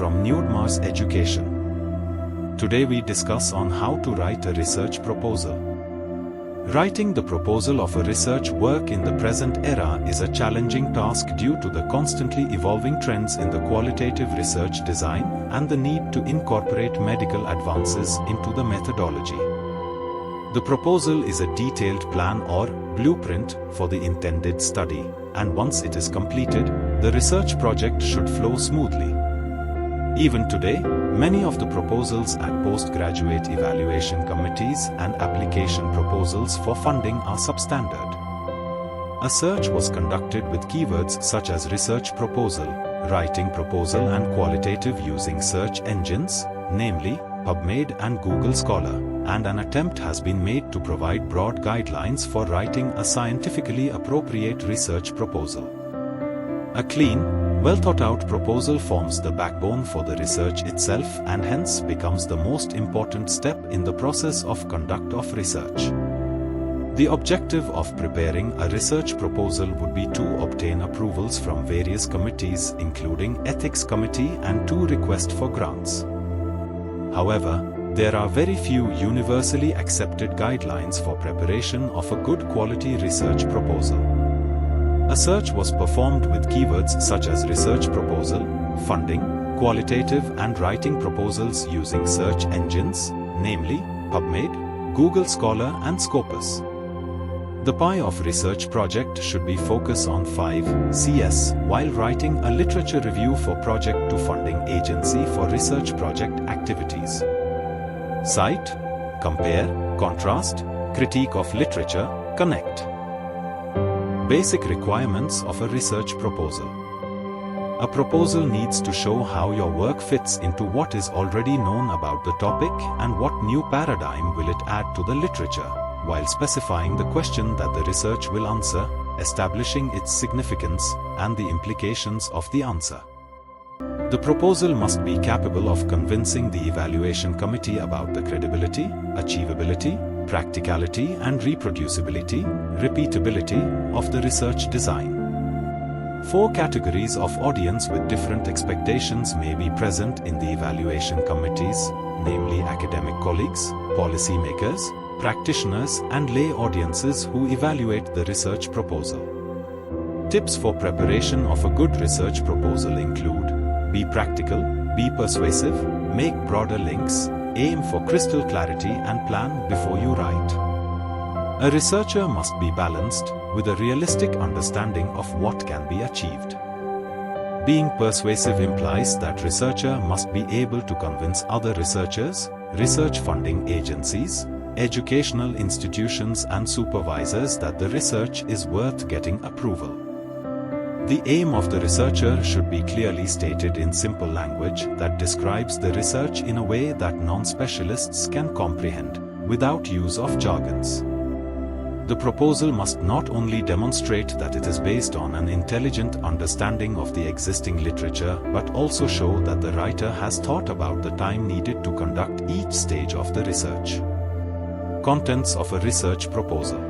from Newredmars Education. Today we discuss on how to write a research proposal. Writing the proposal of a research work in the present era is a challenging task due to the constantly evolving trends in the qualitative research design and the need to incorporate medical advances into the methodology. The proposal is a detailed plan or blueprint for the intended study, and once it is completed, the research project should flow smoothly. Even today, many of the proposals at postgraduate evaluation committees and application proposals for funding are substandard. A search was conducted with keywords such as research proposal, writing proposal and qualitative using search engines, namely PubMed and Google Scholar, and an attempt has been made to provide broad guidelines for writing a scientifically appropriate research proposal. A clean, well-thought-out proposal forms the backbone for the research itself and hence becomes the most important step in the process of conduct of research. The objective of preparing a research proposal would be to obtain approvals from various committees including Ethics Committee and to request for grants. However, there are very few universally accepted guidelines for preparation of a good quality research proposal. A search was performed with keywords such as research proposal, funding, qualitative and writing proposals using search engines, namely PubMed, Google Scholar and Scopus. The pie of research project should be focused on 5 CS while writing a literature review for project to funding agency for research project activities. Cite, compare, contrast, critique of literature, connect. Basic requirements of a research proposal. A proposal needs to show how your work fits into what is already known about the topic and what new paradigm will it add to the literature, while specifying the question that the research will answer, establishing its significance and the implications of the answer. The proposal must be capable of convincing the evaluation committee about the credibility, achievability, practicality and reproducibility, repeatability of the research design. 4 categories of audience with different expectations may be present in the evaluation committees, namely academic colleagues, policymakers, practitioners and lay audiences who evaluate the research proposal. Tips for preparation of a good research proposal include: be practical, be persuasive, make broader links, aim for crystal clarity and plan before you write. A researcher must be balanced, with a realistic understanding of what can be achieved. Being persuasive implies that researcher must be able to convince other researchers, research funding agencies, educational institutions and supervisors that the research is worth getting approval. The aim of the researcher should be clearly stated in simple language that describes the research in a way that non-specialists can comprehend, without use of jargons. The proposal must not only demonstrate that it is based on an intelligent understanding of the existing literature but also show that the writer has thought about the time needed to conduct each stage of the research. Contents of a research proposal.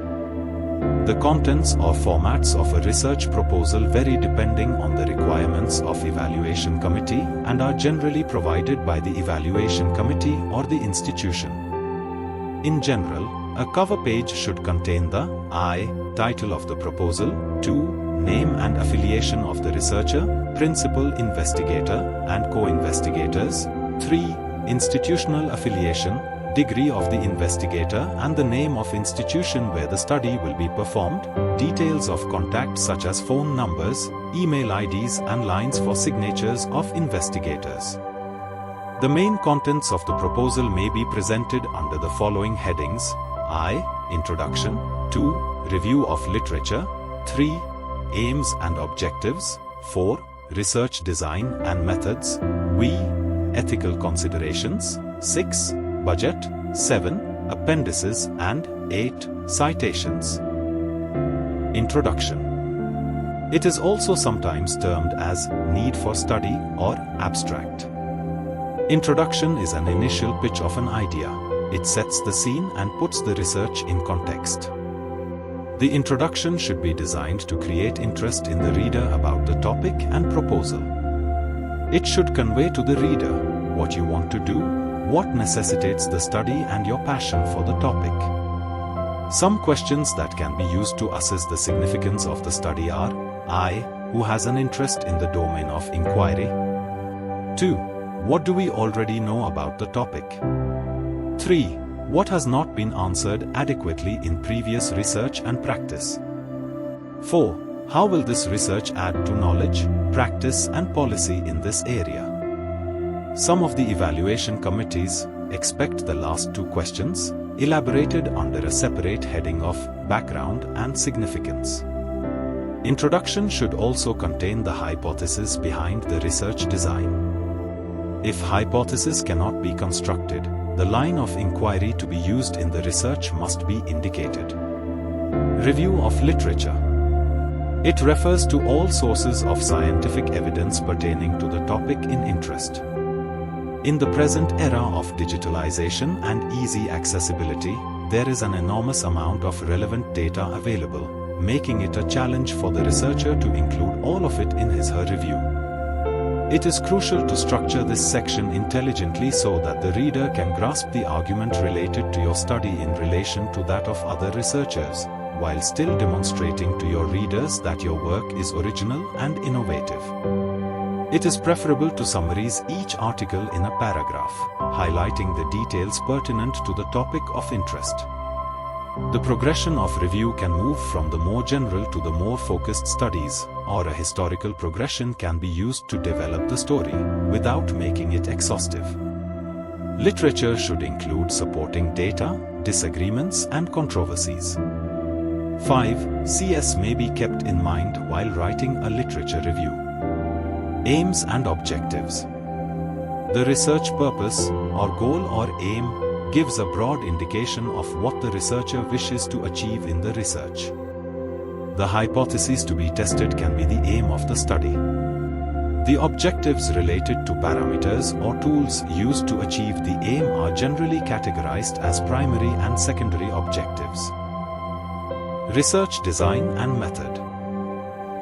The contents or formats of a research proposal vary depending on the requirements of evaluation committee and are generally provided by the evaluation committee or the institution. In general, a cover page should contain the I. Title of the proposal, 2. Name and affiliation of the researcher, principal investigator and co-investigators, 3. Institutional affiliation, degree of the investigator and the name of institution where the study will be performed, details of contact such as phone numbers, email IDs and lines for signatures of investigators. The main contents of the proposal may be presented under the following headings: I. Introduction, 2. Review of literature, 3. Aims and objectives, 4. Research design and methods, V. Ethical considerations, 6. Budget, 7. Appendices and 8. Citations. Introduction. It is also sometimes termed as need for study or abstract. Introduction is an initial pitch of an idea. It sets the scene and puts the research in context. The introduction should be designed to create interest in the reader about the topic and proposal. It should convey to the reader what you want to do, what necessitates the study, and your passion for the topic. Some questions that can be used to assess the significance of the study are: I, who has an interest in the domain of inquiry? 2. What do we already know about the topic? 3. What has not been answered adequately in previous research and practice? 4. How will this research add to knowledge, practice, and policy in this area? Some of the evaluation committees expect the last two questions elaborated under a separate heading of background and significance. Introduction should also contain the hypothesis behind the research design. If hypothesis cannot be constructed, the line of inquiry to be used in the research must be indicated. Review of literature. It refers to all sources of scientific evidence pertaining to the topic in interest. In the present era of digitalization and easy accessibility, there is an enormous amount of relevant data available, making it a challenge for the researcher to include all of it in his/her review. It is crucial to structure this section intelligently so that the reader can grasp the argument related to your study in relation to that of other researchers, while still demonstrating to your readers that your work is original and innovative. It is preferable to summarize each article in a paragraph, highlighting the details pertinent to the topic of interest. The progression of review can move from the more general to the more focused studies, or a historical progression can be used to develop the story, without making it exhaustive. Literature should include supporting data, disagreements, and controversies. 5. CS may be kept in mind while writing a literature review. Aims and objectives. The research purpose, or goal or aim, gives a broad indication of what the researcher wishes to achieve in the research. The hypotheses to be tested can be the aim of the study. The objectives related to parameters or tools used to achieve the aim are generally categorized as primary and secondary objectives. Research design and method.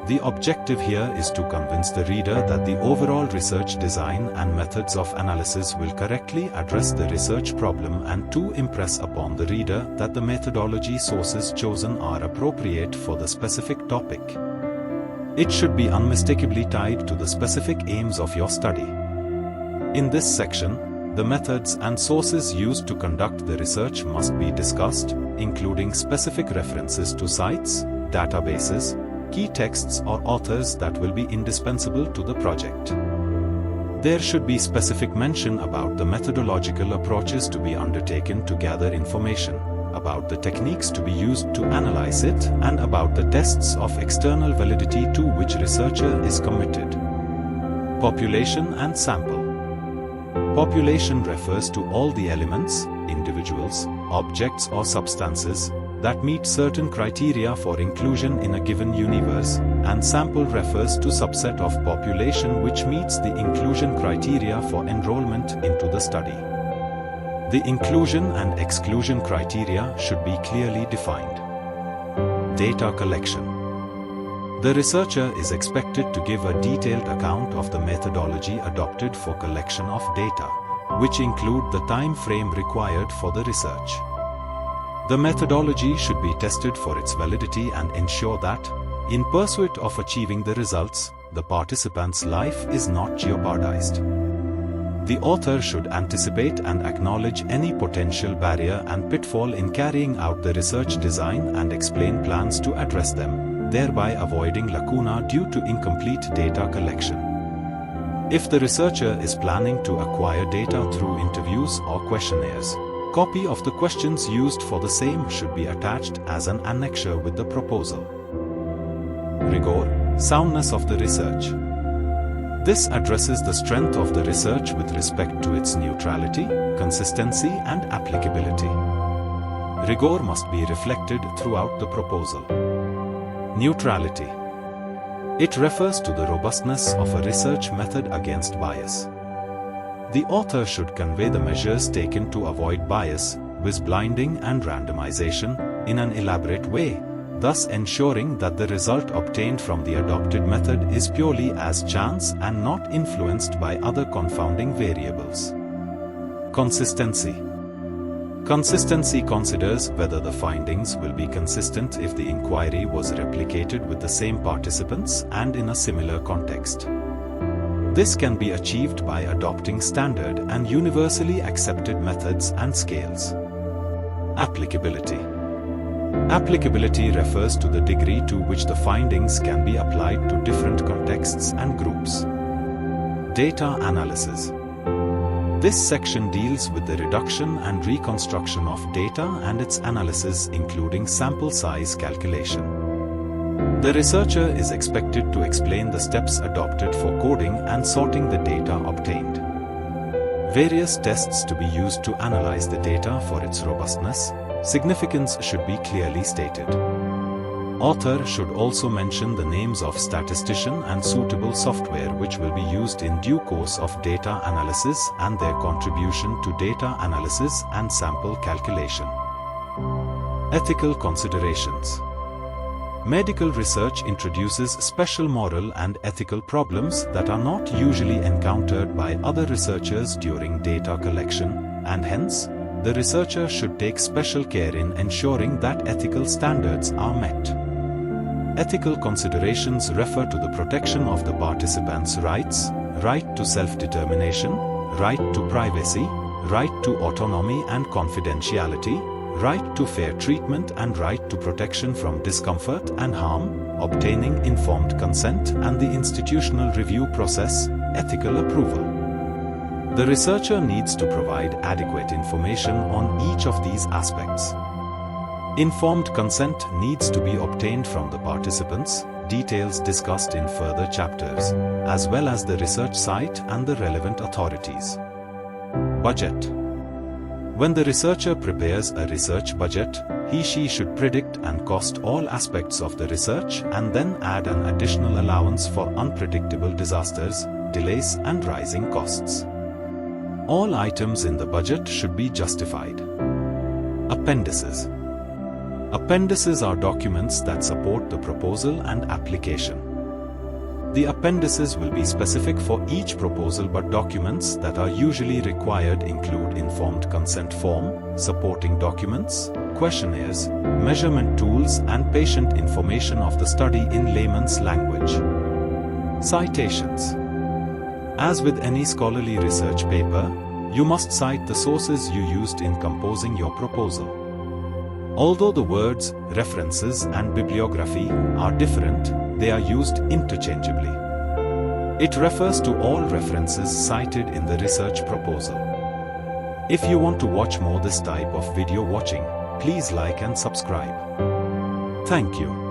The objective here is to convince the reader that the overall research design and methods of analysis will correctly address the research problem, and to impress upon the reader that the methodology sources chosen are appropriate for the specific topic. It should be unmistakably tied to the specific aims of your study. In this section, the methods and sources used to conduct the research must be discussed, including specific references to sites, databases, key texts or authors that will be indispensable to the project. There should be specific mention about the methodological approaches to be undertaken to gather information, about the techniques to be used to analyze it, and about the tests of external validity to which researcher is committed. Population and sample. Population refers to all the elements, individuals, objects or substances that meet certain criteria for inclusion in a given universe, and sample refers to subset of population which meets the inclusion criteria for enrollment into the study. The inclusion and exclusion criteria should be clearly defined. Data collection. The researcher is expected to give a detailed account of the methodology adopted for collection of data, which include the time frame required for the research. The methodology should be tested for its validity and ensure that, in pursuit of achieving the results, the participant's life is not jeopardized. The author should anticipate and acknowledge any potential barrier and pitfall in carrying out the research design and explain plans to address them, thereby avoiding lacuna due to incomplete data collection. If the researcher is planning to acquire data through interviews or questionnaires, copy of the questions used for the same should be attached as an annexure with the proposal. Rigor, soundness of the research. This addresses the strength of the research with respect to its neutrality, consistency, and applicability. Rigor must be reflected throughout the proposal. Neutrality. It refers to the robustness of a research method against bias. The author should convey the measures taken to avoid bias, blinding and randomization, in an elaborate way, thus ensuring that the result obtained from the adopted method is purely as chance and not influenced by other confounding variables. Consistency. Consistency considers whether the findings will be consistent if the inquiry was replicated with the same participants and in a similar context. This can be achieved by adopting standard and universally accepted methods and scales. Applicability. Applicability refers to the degree to which the findings can be applied to different contexts and groups. Data analysis. This section deals with the reduction and reconstruction of data and its analysis, including sample size calculation. The researcher is expected to explain the steps adopted for coding and sorting the data obtained. Various tests to be used to analyze the data for its robustness, significance should be clearly stated. Author should also mention the names of statistician and suitable software which will be used in due course of data analysis and their contribution to data analysis and sample calculation. Ethical considerations. Medical research introduces special moral and ethical problems that are not usually encountered by other researchers during data collection, and hence, the researcher should take special care in ensuring that ethical standards are met. Ethical considerations refer to the protection of the participants' rights, right to self-determination, right to privacy, right to autonomy and confidentiality, right to fair treatment and right to protection from discomfort and harm, obtaining informed consent and the institutional review process, ethical approval. The researcher needs to provide adequate information on each of these aspects. Informed consent needs to be obtained from the participants, details discussed in further chapters, as well as the research site and the relevant authorities. Budget. When the researcher prepares a research budget, he/she should predict and cost all aspects of the research and then add an additional allowance for unpredictable disasters, delays and rising costs. All items in the budget should be justified. Appendices. Appendices are documents that support the proposal and application. The appendices will be specific for each proposal, but documents that are usually required include informed consent form, supporting documents, questionnaires, measurement tools and patient information of the study in layman's language. Citations. As with any scholarly research paper, you must cite the sources you used in composing your proposal. Although the words, references and bibliography are different, they are used interchangeably. It refers to all references cited in the research proposal. If you want to watch more this type of video watching, please like and subscribe. Thank you.